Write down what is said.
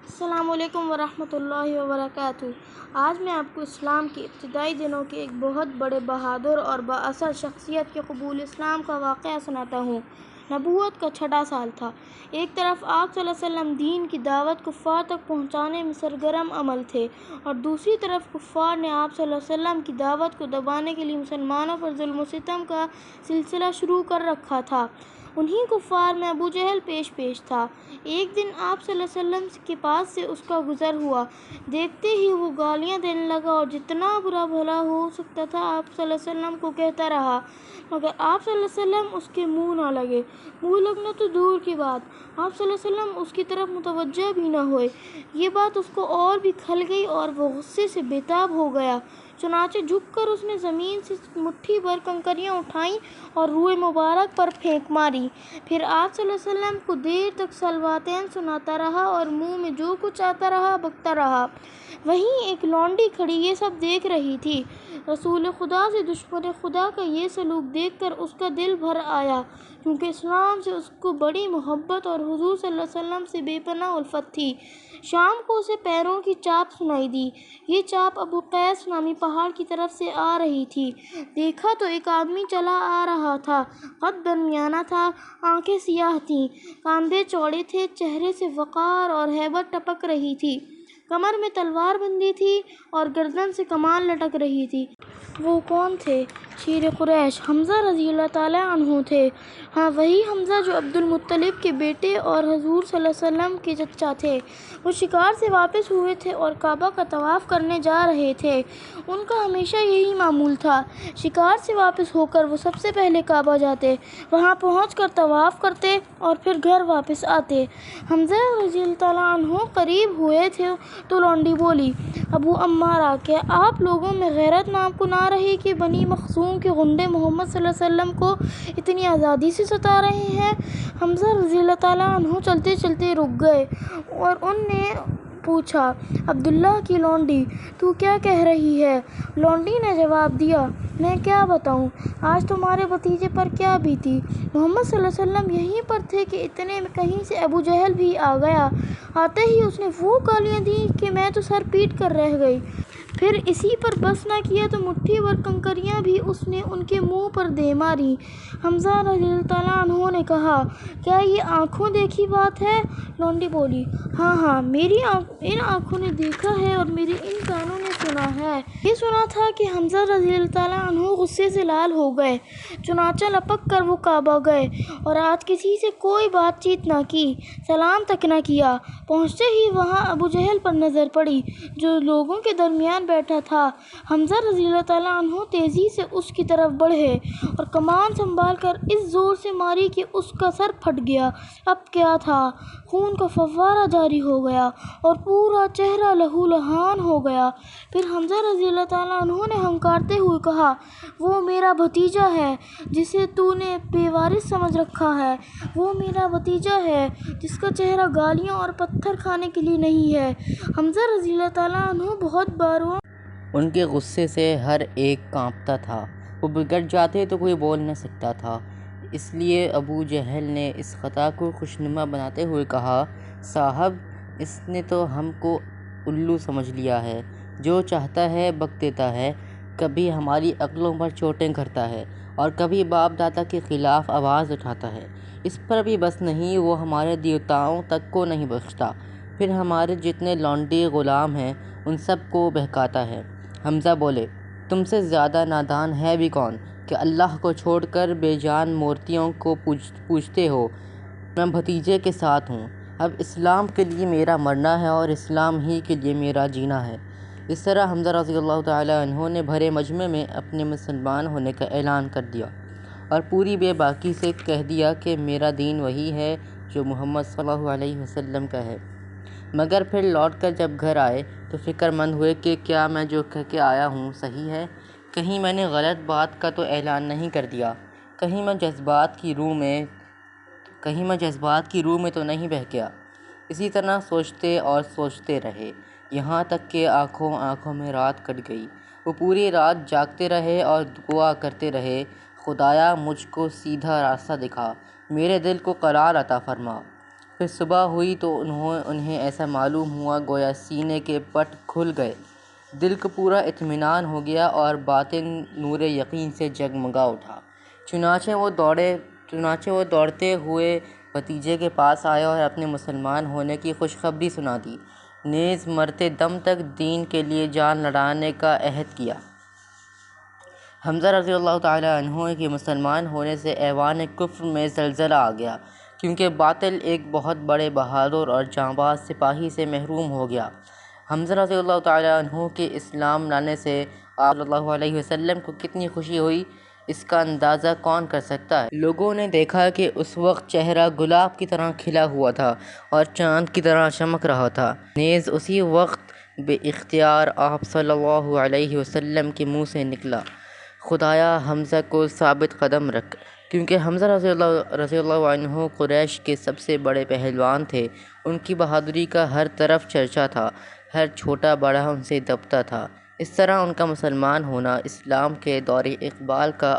السلام علیکم ورحمۃ اللہ وبرکاتہ۔ آج میں آپ کو اسلام کے ابتدائی دنوں کے ایک بہت بڑے بہادر اور بااثر شخصیت کے قبول اسلام کا واقعہ سناتا ہوں۔ نبوت کا چھٹا سال تھا۔ ایک طرف آپ صلی اللہ علیہ وسلم دین کی دعوت کفار تک پہنچانے میں سرگرم عمل تھے، اور دوسری طرف کفار نے آپ صلی اللہ علیہ وسلم کی دعوت کو دبانے کے لیے مسلمانوں پر ظلم و ستم کا سلسلہ شروع کر رکھا تھا۔ انہی کفار میں ابو جہل پیش تھا۔ ایک دن آپ صلی اللہ علیہ وسلم کے پاس سے اس کا گزر ہوا۔ دیکھتے ہی وہ گالیاں دینے لگا اور جتنا برا بھلا ہو سکتا تھا آپ صلی اللہ علیہ وسلم کو کہتا رہا، مگر آپ صلی اللہ علیہ وسلم اس کے منہ نہ لگے۔ منہ لگنا تو دور کی بات، آپ صلی اللہ علیہ وسلم اس کی طرف متوجہ بھی نہ ہوئے۔ یہ بات اس کو اور بھی کھل گئی اور وہ غصے سے بے تاب ہو گیا۔ چنانچہ جھک کر اس نے زمین سے مٹھی بھر کنکریاں اٹھائیں اور روئے مبارک پر پھینک ماری۔ پھر آپ صلی اللہ علیہ وسلم کو دیر تک صلواتین سناتا رہا اور منہ میں جو کچھ آتا رہا بکتا رہا۔ وہیں ایک لونڈی کھڑی یہ سب دیکھ رہی تھی۔ رسول خدا سے دشمن خدا کا یہ سلوک دیکھ کر اس کا دل بھر آیا، کیونکہ اسلام سے اس کو بڑی محبت اور حضور صلی اللہ علیہ وسلم سے بے پناہ الفت تھی۔ شام کو اسے پیروں کی چاپ سنائی دی۔ یہ چاپ ابو قیس نامی پہاڑ کی طرف سے آ رہی تھی۔ دیکھا تو ایک آدمی چلا آ رہا تھا۔ قد درمیانہ تھا، آنکھیں سیاہ تھیں، کاندھے چوڑے تھے، چہرے سے وقار اور ہیبت ٹپک رہی تھی، کمر میں تلوار بندھی تھی اور گردن سے کمان لٹک رہی تھی۔ وہ کون تھے؟ شیر قریش حمزہ رضی اللہ تعالیٰ عنہ تھے۔ ہاں، وہی حمزہ جو عبد المطلب کے بیٹے اور حضور صلی اللہ علیہ وسلم کے چچا تھے۔ وہ شکار سے واپس ہوئے تھے اور کعبہ کا طواف کرنے جا رہے تھے۔ ان کا ہمیشہ یہی معمول تھا۔ شکار سے واپس ہو کر وہ سب سے پہلے کعبہ جاتے، وہاں پہنچ کر طواف کرتے اور پھر گھر واپس آتے۔ حمزہ رضی اللہ تعالیٰ عنہ قریب ہوئے تھے تو لونڈی بولی، ابو عمارہ، کیا آپ لوگوں میں غیرت نام کو نہ رہی کہ بنی مخزوم کے غنڈے محمد صلی اللہ علیہ وسلم کو اتنی آزادی سے ستا رہے ہیں؟ حمزہ رضی اللہ تعالیٰ عنہ چلتے چلتے رک گئے اور ان نے پوچھا، عبداللہ کی لونڈی، تو کیا کہہ رہی ہے؟ لونڈی نے جواب دیا، میں کیا بتاؤں، آج تمہارے بھتیجے پر کیا بیتی۔ محمد صلی اللہ علیہ وسلم یہیں پر تھے کہ اتنے میں کہیں سے ابو جہل بھی آ گیا۔ آتے ہی اس نے وہ گالیاں دیں کہ میں تو سر پیٹ کر رہ گئی۔ پھر اسی پر بس نہ کیا تو مٹھی بھر کنکریاں بھی اس نے ان کے منہ پر دے ماری۔ حمزہ رضی اللہ تعالیٰ عنہ نے کہا، کیا یہ آنکھوں دیکھی بات ہے؟ لونڈی بولی، ہاں، میری ان آنکھوں نے دیکھا ہے اور میرے ان کانوں نے سنا ہے۔ یہ سنا تھا کہ حمزہ رضی اللہ تعالیٰ عنہ غصے سے لال ہو گئے، چنانچہ لپک کر وہ کعبہ گئے اور آج کسی سے کوئی بات چیت نہ کی، سلام تک نہ کیا۔ پہنچتے ہی وہاں ابو جہل پر نظر پڑی جو لوگوں کے درمیان بیٹھا تھا۔ حمزہ رضی اللہ تعالیٰ عنہ تیزی سے اس کی طرف بڑھے اور کمان سنبھال کر اس زور سے ماری کہ اس کا سر پھٹ گیا۔ اب کیا تھا، خون کا فوارہ جاری ہو گیا اور پورا چہرہ لہو لہان ہو گیا۔ پھر حمزہ رضی اللہ تعالیٰ عنہ نے ہنکارتے ہوئے کہا، وہ میرا بھتیجا ہے جسے تو نے بے وارث سمجھ رکھا ہے، وہ میرا بھتیجا ہے جس کا چہرہ گالیاں اور پتھر کھانے کے لیے نہیں ہے۔ حمزہ رضی اللہ تعالیٰ عنہ بہت باروں ان کے غصے سے ہر ایک کانپتا تھا۔ وہ بگڑ جاتے تو کوئی بول نہ سکتا تھا۔ اس لیے ابو جہل نے اس خطا کو خوشنما بناتے ہوئے کہا، صاحب، اس نے تو ہم کو الو سمجھ لیا ہے، جو چاہتا ہے بک دیتا ہے، کبھی ہماری عقلوں پر چوٹیں کرتا ہے اور کبھی باپ دادا کے خلاف آواز اٹھاتا ہے۔ اس پر بھی بس نہیں، وہ ہمارے دیوتاؤں تک کو نہیں بخشتا، پھر ہمارے جتنے لونڈی غلام ہیں ان سب کو بہکاتا ہے۔ حمزہ بولے، تم سے زیادہ نادان ہے بھی کون کہ اللہ کو چھوڑ کر بے جان مورتیوں کو پوجتے ہو؟ میں بھتیجے کے ساتھ ہوں۔ اب اسلام کے لیے میرا مرنا ہے اور اسلام ہی کے لیے میرا جینا ہے۔ اس طرح حمزہ رضی اللہ تعالیٰ عنہ نے بھرے مجمع میں اپنے مسلمان ہونے کا اعلان کر دیا اور پوری بے باکی سے کہہ دیا کہ میرا دین وہی ہے جو محمد صلی اللہ علیہ وسلم کا ہے۔ مگر پھر لوٹ کر جب گھر آئے تو فکر مند ہوئے کہ کیا میں جو کہہ کے آیا ہوں صحیح ہے، کہیں میں نے غلط بات کا تو اعلان نہیں کر دیا، کہیں میں جذبات کی روح میں تو نہیں بہہ گیا۔ اسی طرح سوچتے اور سوچتے رہے، یہاں تک کہ آنکھوں میں رات کٹ گئی۔ وہ پوری رات جاگتے رہے اور دعا کرتے رہے، خدایا مجھ کو سیدھا راستہ دکھا، میرے دل کو قرار عطا فرما۔ پھر صبح ہوئی تو انہیں ایسا معلوم ہوا گویا سینے کے پٹ کھل گئے، دل کو پورا اطمینان ہو گیا اور باطن نور یقین سے جگمگا اٹھا۔ چنانچہ وہ دوڑتے ہوئے بھتیجے کے پاس آئے اور اپنے مسلمان ہونے کی خوشخبری سنا دی، نیز مرتے دم تک دین کے لیے جان لڑانے کا عہد کیا۔ حمزہ رضی اللہ تعالیٰ عنہ کے مسلمان ہونے سے ایوان کفر میں زلزلہ آ گیا، کیونکہ باطل ایک بہت بڑے بہادر اور جانباز سپاہی سے محروم ہو گیا۔ حمزہ رضی اللہ تعالیٰ عنہ کے اسلام لانے سے آپ صلی اللہ علیہ وسلم کو کتنی خوشی ہوئی، اس کا اندازہ کون کر سکتا ہے۔ لوگوں نے دیکھا کہ اس وقت چہرہ گلاب کی طرح کھلا ہوا تھا اور چاند کی طرح چمک رہا تھا۔ نیز اسی وقت بے اختیار آپ صلی اللہ علیہ وسلم کے منہ سے نکلا، خدایا حمزہ کو ثابت قدم رکھ، کیونکہ حمزہ رضی اللہ عنہ قریش کے سب سے بڑے پہلوان تھے۔ ان کی بہادری کا ہر طرف چرچا تھا، ہر چھوٹا بڑا ان سے دبتا تھا۔ اس طرح ان کا مسلمان ہونا اسلام کے دور اقبال کا